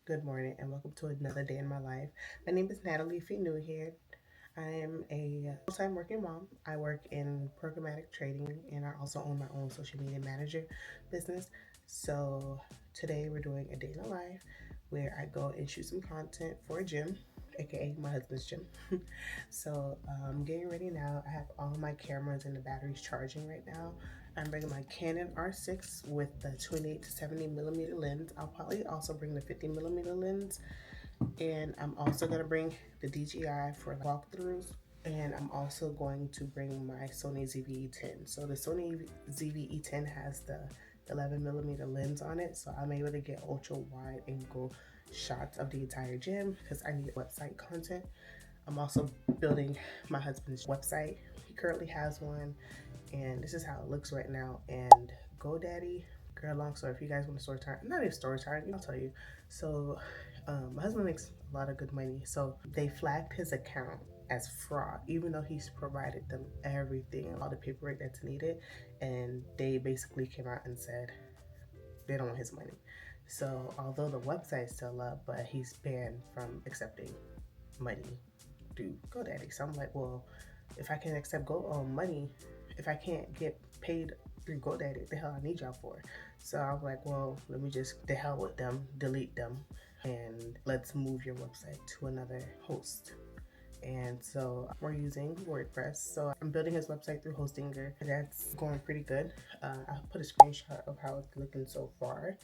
good morning, and welcome to another day in my life. My name is Natalie. If you're new here, I am a full-time working mom. I work in programmatic trading, and I also own my own social media manager business. So today we're doing a day in the life where I go and shoot some content for a gym, aka my husband's gym. So I'm getting ready now. I have all my cameras and the batteries charging right now. I'm bringing my Canon R6 with the 28 to 70 millimeter lens. I'll probably also bring the 50 millimeter lens, and I'm also going to bring the DJI for walkthroughs, and I'm also going to bring my Sony ZV-E10. So the Sony ZV-E10 has the 11 millimeter lens on it, so I'm able to get ultra wide angle shots of the entire gym because I need website content. I'm also building my husband's website. He currently has one, and this is how it looks right now. And GoDaddy, girl, long story. If you guys want a story time, not even story time, I'll tell you. So, my husband makes a lot of good money. So they flagged his account as fraud, even though he's provided them everything, all the paperwork that's needed, and they basically came out and said they don't want his money. So although the website's still up, but he's banned from accepting money through GoDaddy. So I'm like, well, if I can accept money, if I can't get paid through GoDaddy, what the hell I need y'all for? So I was like, well, let me just the hell with them, delete them, and let's move your website to another host. And so we're using WordPress. So I'm building his website through Hostinger. That's going pretty good. I'll put a screenshot of how it's looking so far.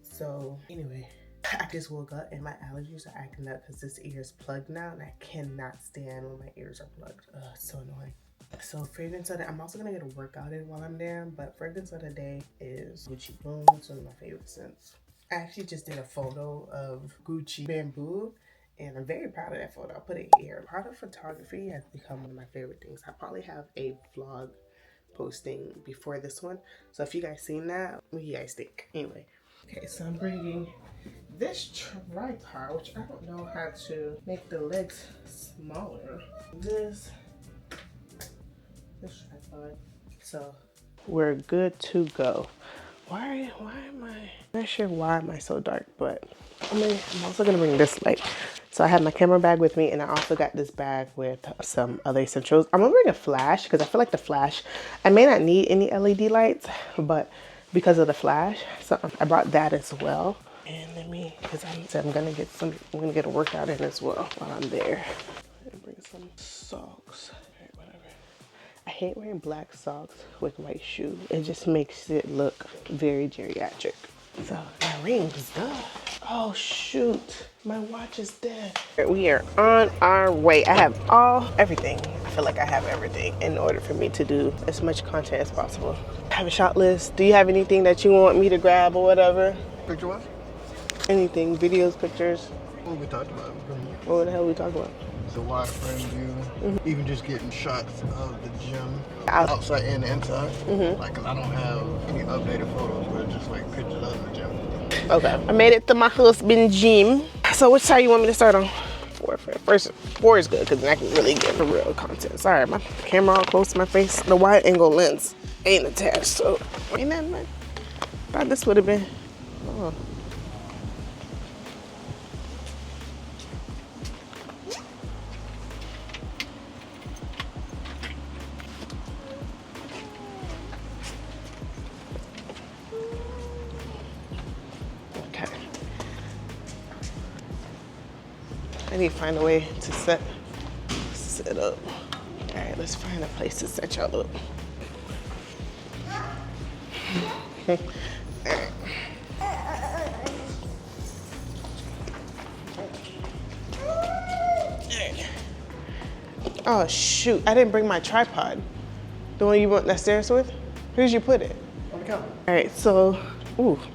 So anyway, I just woke up and my allergies are acting up because this ear is plugged now, and I cannot stand when my ears are plugged. It's so annoying. So fragrance of the, I'm also gonna get a workout in while I'm there, but fragrance of the day is Gucci Bloom. It's one of my favorite scents. I actually just did a photo of Gucci Bamboo, and I'm very proud of that photo. I'll put it here. Product photography has become one of my favorite things. I probably have a vlog posting before this one. So if you guys seen that, what do you guys think? Anyway, okay, so I'm bringing this tripod, which I don't know how to make the legs smaller. This tripod. So we're good to go. Why am I? I'm not sure why am I so dark, but I'm also gonna bring this light. So I have my camera bag with me, and I also got this bag with some other essentials. I'm gonna bring a flash because I feel like the flash, I may not need any LED lights, but because of the flash, so I brought that as well. And let me, because I'm gonna get a workout in as well while I'm there. And bring some socks. Okay, whatever. I hate wearing black socks with white shoes. It just makes it look very geriatric. So my ring's done. Oh shoot, my watch is dead. We are on our way. I have everything. I feel like I have everything in order for me to do as much content as possible. I have a shot list. Do you have anything that you want me to grab or whatever? Picture-wise? Anything, videos, pictures. What we talked about? What the hell we talking about? The wide frame view, even just getting shots of the gym, outside and inside. Like, 'cause I don't have any updated photos, but it's just like pictures of the gym. Okay. I made it to my husband's gym. So which side you want me to start on? Four is good because then I can really get the real content. Sorry, my camera all close to my face. The wide angle lens ain't attached, so ain't that much. Thought this would have been. Oh. I need to find a way to set up. All right, let's find a place to set y'all up. All right. Oh shoot, I didn't bring my tripod. The one you went upstairs with? Where'd you put it? On the counter. All right, so,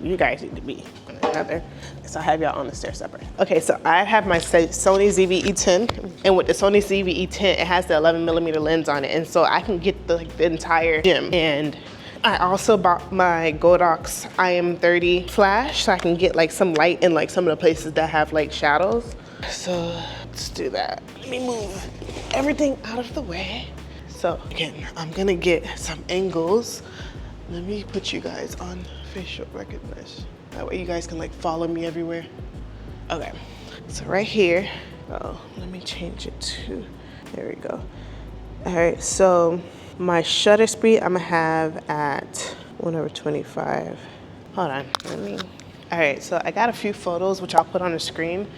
you guys need to be on another. So I have y'all on the stairs separate. Okay, so I have my Sony ZV-E10, and with the Sony ZV-E10, it has the 11 millimeter lens on it, and so I can get the entire gym. And I also bought my Godox IM30 flash, so I can get like some light in like some of the places that have like shadows. So let's do that. Let me move everything out of the way. So again, I'm gonna get some angles. Let me put you guys on facial recognition. That way you guys can like follow me everywhere. Okay, so right here, oh, let me change it to, there we go. All right, so my shutter speed I'm gonna have at 1/25. Hold on, all right, so I got a few photos which I'll put on the screen.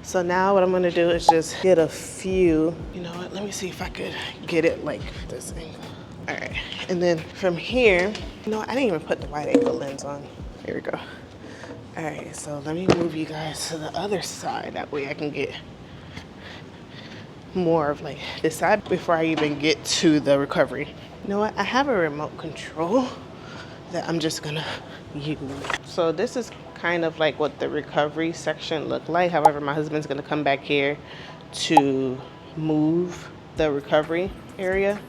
So now what I'm gonna do is just get a few, you know what, let me see if I could get it like this angle. All right, and then from here, you know, I didn't even put the wide angle lens on. Here we go. All right, so let me move you guys to the other side. That way I can get more of like this side before I even get to the recovery. You know what? I have a remote control that I'm just gonna use. So this is kind of like what the recovery section looked like. However, my husband's gonna come back here to move the recovery area.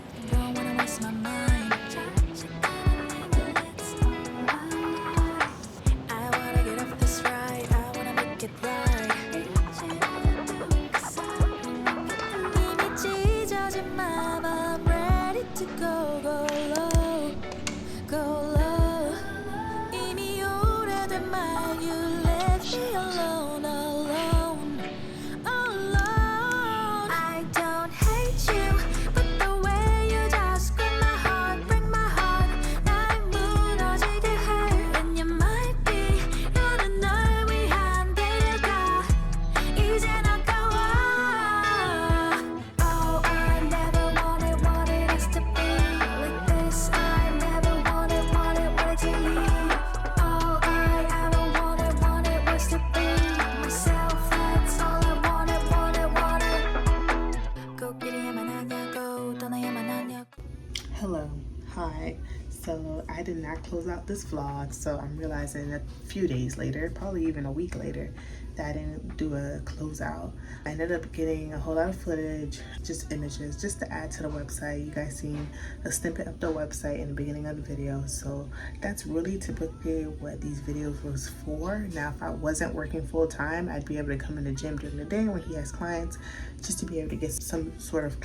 Hello, hi. So I did not close out this vlog, so I'm realizing a few days later, probably even a week later, that I didn't do a closeout. I ended up getting a whole lot of footage, just images, just to add to the website. You guys seen a snippet of the website in the beginning of the video, so that's really typically what these videos was for. Now, if I wasn't working full time, I'd be able to come in the gym during the day when he has clients, just to be able to get some sort of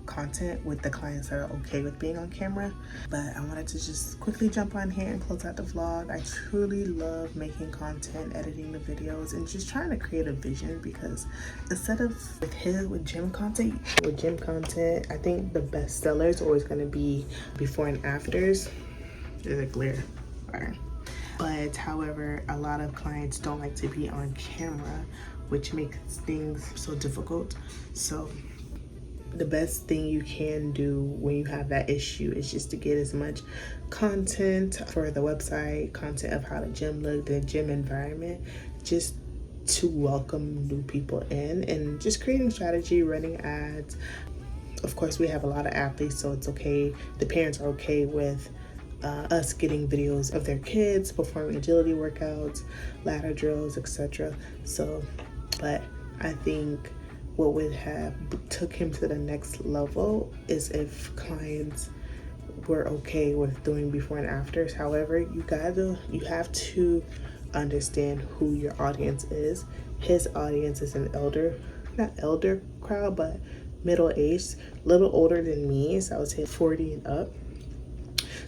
content with the clients that are okay with being on camera. But I wanted to just quickly jump on here and close out the vlog. I truly love making content, editing the videos, and just trying to create a vision, because instead of with gym content, I think the best seller is always going to be before and afters. There's a glare. Right. But however, a lot of clients don't like to be on camera, which makes things so difficult. So the best thing you can do when you have that issue is just to get as much content for the website, content of how the gym looked, the gym environment, just to welcome new people in, and just creating strategy, running ads. Of course, we have a lot of athletes, so it's okay. The parents are okay with us getting videos of their kids performing agility workouts, ladder drills, etc. So, but I think what would have took him to the next level is if clients were okay with doing before and afters. However, you have to understand who your audience is. His audience is an not elder crowd, but middle-aged, little older than me, so I would say 40 and up.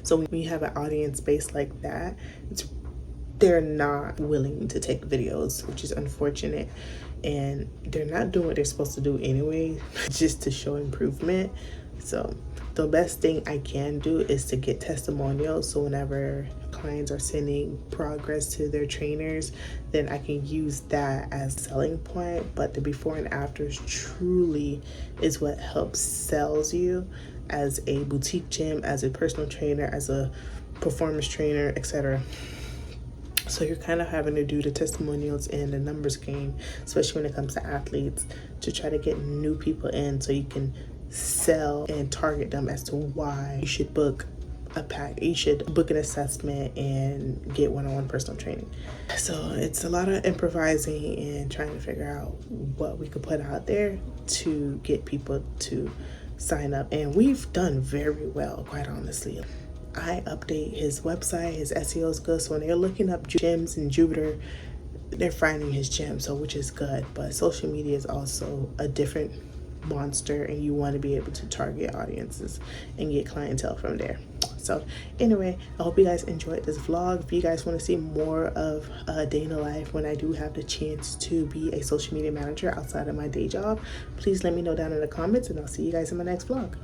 So when you have an audience base like that, they're not willing to take videos, which is unfortunate. And they're not doing what they're supposed to do anyway, just to show improvement. So the best thing I can do is to get testimonials. So whenever clients are sending progress to their trainers, then I can use that as a selling point. But the before and afters truly is what helps sells you as a boutique gym, as a personal trainer, as a performance trainer, etc. So you're kind of having to do the testimonials and the numbers game, especially when it comes to athletes, to try to get new people in so you can sell and target them as to why you should book a pack. You should book an assessment and get one-on-one personal training. So it's a lot of improvising and trying to figure out what we could put out there to get people to sign up. And we've done very well, quite honestly. I update his website, his SEO is good. So when they're looking up gyms in Jupiter, they're finding his gym, so which is good. But social media is also a different monster, and you want to be able to target audiences and get clientele from there. So anyway, I hope you guys enjoyed this vlog. If you guys want to see more of a day in the life when I do have the chance to be a social media manager outside of my day job, please let me know down in the comments, and I'll see you guys in my next vlog.